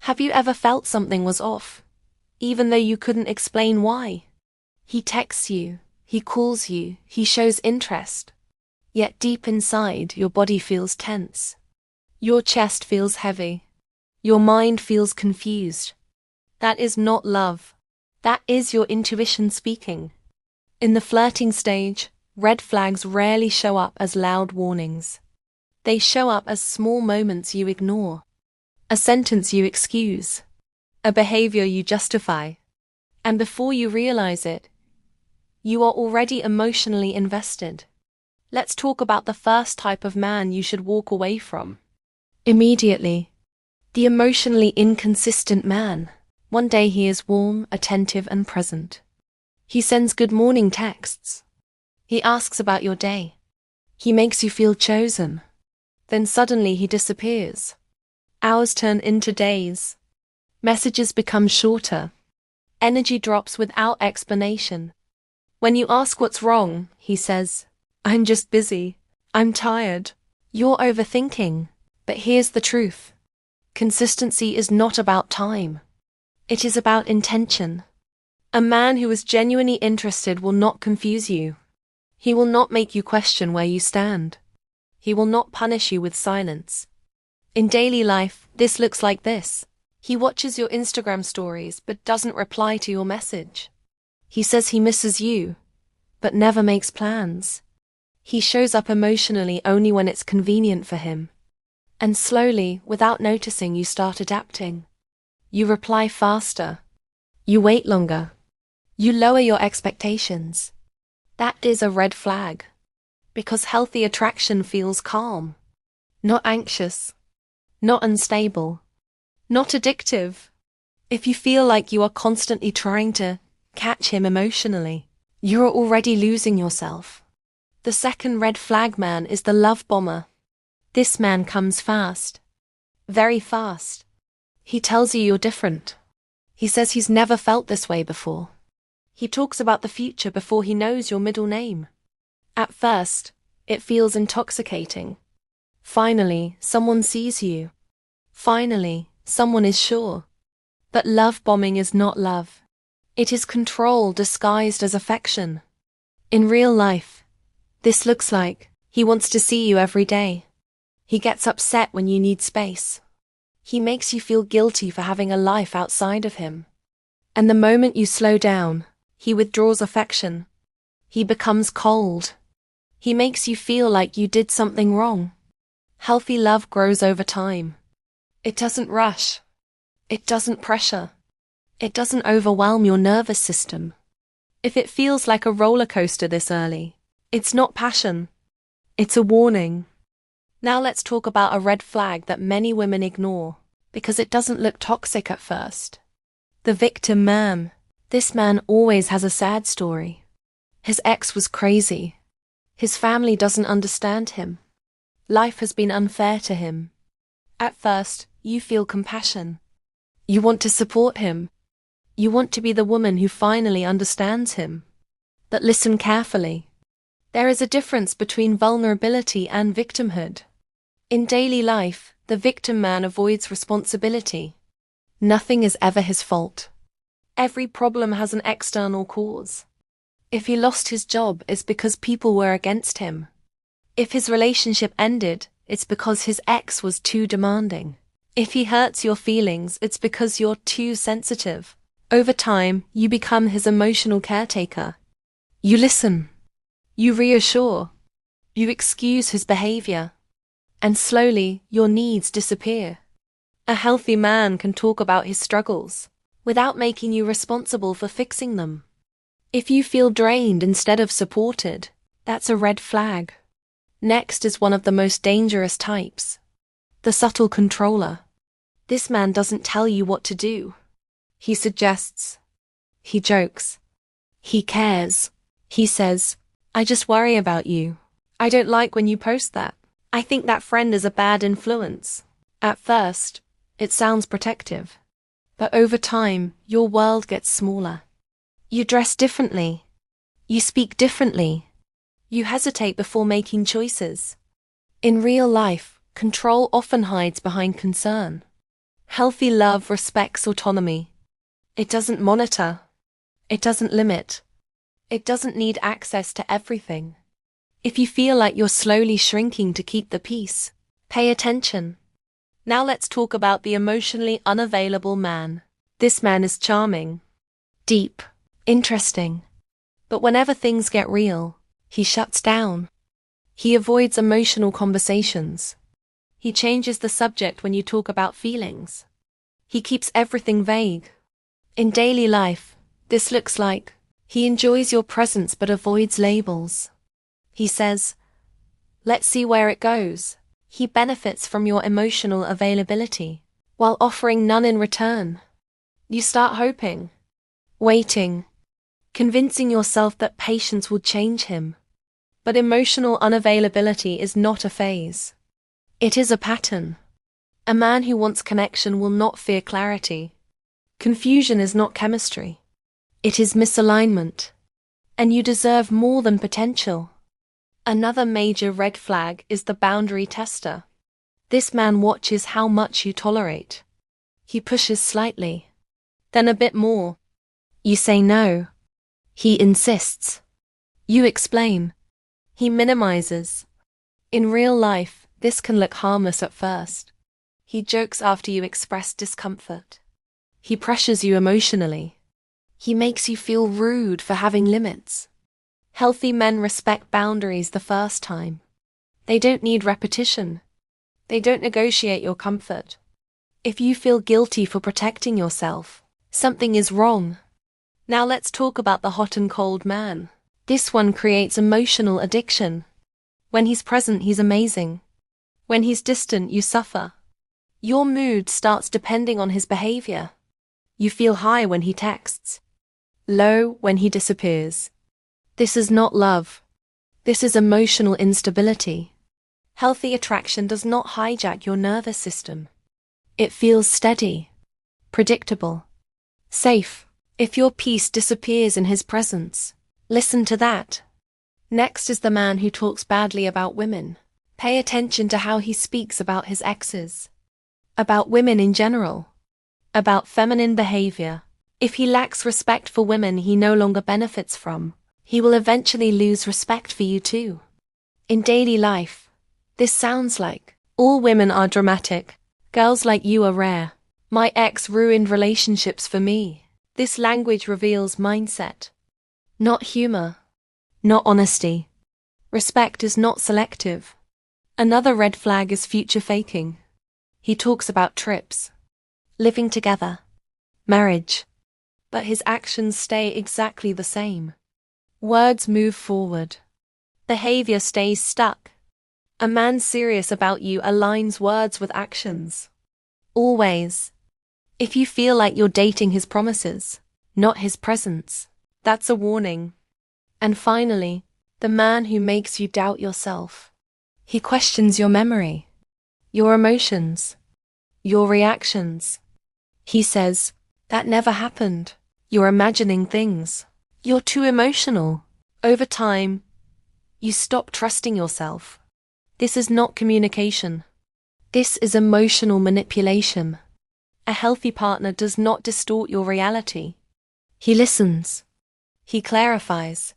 Have you ever felt something was off, even though you couldn't explain why? He texts you, he calls you, he shows interest. Yet deep inside, your body feels tense. Your chest feels heavy. Your mind feels confused. That is not love. That is your intuition speaking. In the flirting stage, red flags rarely show up as loud warnings. They show up as small moments you ignore. A sentence you excuse. A behavior you justify. And before you realize it, you are already emotionally invested. Let's talk about the first type of man you should walk away from. Immediately. The emotionally inconsistent man. One day he is warm, attentive, and present. He sends good morning texts. He asks about your day. He makes you feel chosen. Then suddenly he disappears. Hours turn into days. Messages become shorter. Energy drops without explanation. When you ask what's wrong, he says, "I'm just busy. I'm tired." You're overthinking. But here's the truth. Consistency is not about time. It is about intention. A man who is genuinely interested will not confuse you. He will not make you question where you stand. He will not punish you with silence. In daily life, this looks like this. He watches your Instagram stories but doesn't reply to your message. He says he misses you, but never makes plans. He shows up emotionally only when it's convenient for him. And slowly, without noticing, you start adapting. You reply faster. You wait longer. You lower your expectations. That is a red flag. Because healthy attraction feels calm. Not anxious. Not unstable. Not addictive. If you feel like you are constantly trying to catch him emotionally, you are already losing yourself. The second red flag man is the love bomber. This man comes fast. Very fast. He tells you you're different. He says he's never felt this way before. He talks about the future before he knows your middle name. At first, it feels intoxicating. Finally, someone sees you. Finally, someone is sure. But love bombing is not love. It is control disguised as affection. In real life, this looks like he wants to see you every day. He gets upset when you need space. He makes you feel guilty for having a life outside of him. And the moment you slow down, he withdraws affection. He becomes cold. He makes you feel like you did something wrong. Healthy love grows over time. It doesn't rush. It doesn't pressure. It doesn't overwhelm your nervous system. If it feels like a roller coaster this early, it's not passion. It's a warning. Now let's talk about a red flag that many women ignore because it doesn't look toxic at first. The victim man. This man always has a sad story. His ex was crazy. His family doesn't understand him. Life has been unfair to him. At first, you feel compassion. You want to support him. You want to be the woman who finally understands him. But listen carefully. There is a difference between vulnerability and victimhood. In daily life, the victim man avoids responsibility. Nothing is ever his fault. Every problem has an external cause. If he lost his job, it's because people were against him. If his relationship ended, it's because his ex was too demanding. If he hurts your feelings, it's because you're too sensitive. Over time, you become his emotional caretaker. You listen. You reassure. You excuse his behavior. And slowly, your needs disappear. A healthy man can talk about his struggles without making you responsible for fixing them. If you feel drained instead of supported, that's a red flag. Next is one of the most dangerous types. The subtle controller. This man doesn't tell you what to do. He suggests. He jokes. He cares. He says, "I just worry about you. I don't like when you post that. I think that friend is a bad influence." At first, it sounds protective. But over time, your world gets smaller. You dress differently. You speak differently. You hesitate before making choices. In real life, control often hides behind concern. Healthy love respects autonomy. It doesn't monitor. It doesn't limit. It doesn't need access to everything. If you feel like you're slowly shrinking to keep the peace, pay attention. Now let's talk about the emotionally unavailable man. This man is charming, deep, interesting. But whenever things get real, he shuts down. He avoids emotional conversations. He changes the subject when you talk about feelings. He keeps everything vague. In daily life, this looks like he enjoys your presence but avoids labels. He says, "Let's see where it goes." He benefits from your emotional availability, while offering none in return. You start hoping, waiting, convincing yourself that patience will change him. But emotional unavailability is not a phase. It is a pattern. A man who wants connection will not fear clarity. Confusion is not chemistry. It is misalignment. And you deserve more than potential. Another major red flag is the boundary tester. This man watches how much you tolerate. He pushes slightly, then a bit more. You say no. He insists. You explain. He minimizes. In real life, this can look harmless at first. He jokes after you express discomfort. He pressures you emotionally. He makes you feel rude for having limits. Healthy men respect boundaries the first time. They don't need repetition. They don't negotiate your comfort. If you feel guilty for protecting yourself, something is wrong. Now let's talk about the hot and cold man. This one creates emotional addiction. When he's present, he's amazing. When he's distant, you suffer. Your mood starts depending on his behavior. You feel high when he texts, low when he disappears. This is not love. This is emotional instability. Healthy attraction does not hijack your nervous system. It feels steady, predictable, safe. If your peace disappears in his presence, listen to that. Next is the man who talks badly about women. Pay attention to how he speaks about his exes, about women in general, about feminine behavior. If he lacks respect for women he no longer benefits from, he will eventually lose respect for you too. In daily life, this sounds like, all women are dramatic, girls like you are rare, my ex ruined relationships for me. This language reveals mindset, not humor, not honesty. Respect is not selective. Another red flag is future faking. He talks about trips, living together, marriage, but his actions stay exactly the same. Words move forward. Behavior stays stuck. A man serious about you aligns words with actions. Always. If you feel like you're dating his promises, not his presence, that's a warning. And finally, the man who makes you doubt yourself. He questions your memory, your emotions, your reactions. He says, "That never happened. You're imagining things. You're too emotional." Over time, you stop trusting yourself. This is not communication. This is emotional manipulation. A healthy partner does not distort your reality. He listens. He clarifies.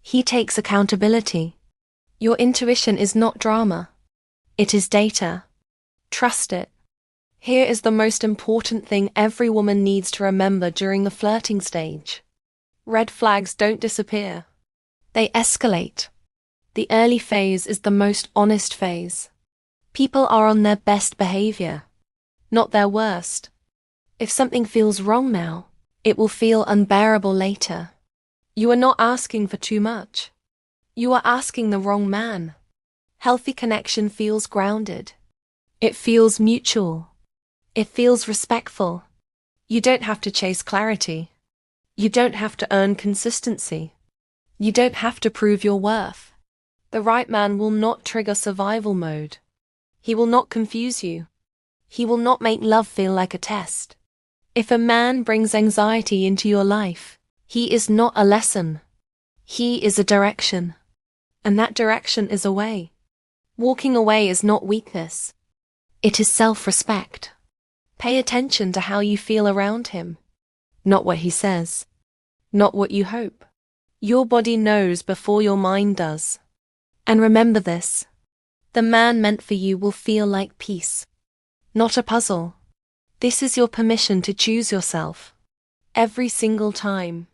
He takes accountability. Your intuition is not drama. It is data. Trust it. Here is the most important thing every woman needs to remember during the flirting stage. Red flags don't disappear. They escalate. The early phase is the most honest phase. People are on their best behavior, not their worst. If something feels wrong now, it will feel unbearable later. You are not asking for too much. You are asking the wrong man. Healthy connection feels grounded. It feels mutual. It feels respectful. You don't have to chase clarity. You don't have to earn consistency. You don't have to prove your worth. The right man will not trigger survival mode. He will not confuse you. He will not make love feel like a test. If a man brings anxiety into your life, he is not a lesson. He is a direction. And that direction is away. Walking away is not weakness. It is self-respect. Pay attention to how you feel around him, not what he says, not what you hope. Your body knows before your mind does. And remember this: the man meant for you will feel like peace, not a puzzle. This is your permission to choose yourself every single time.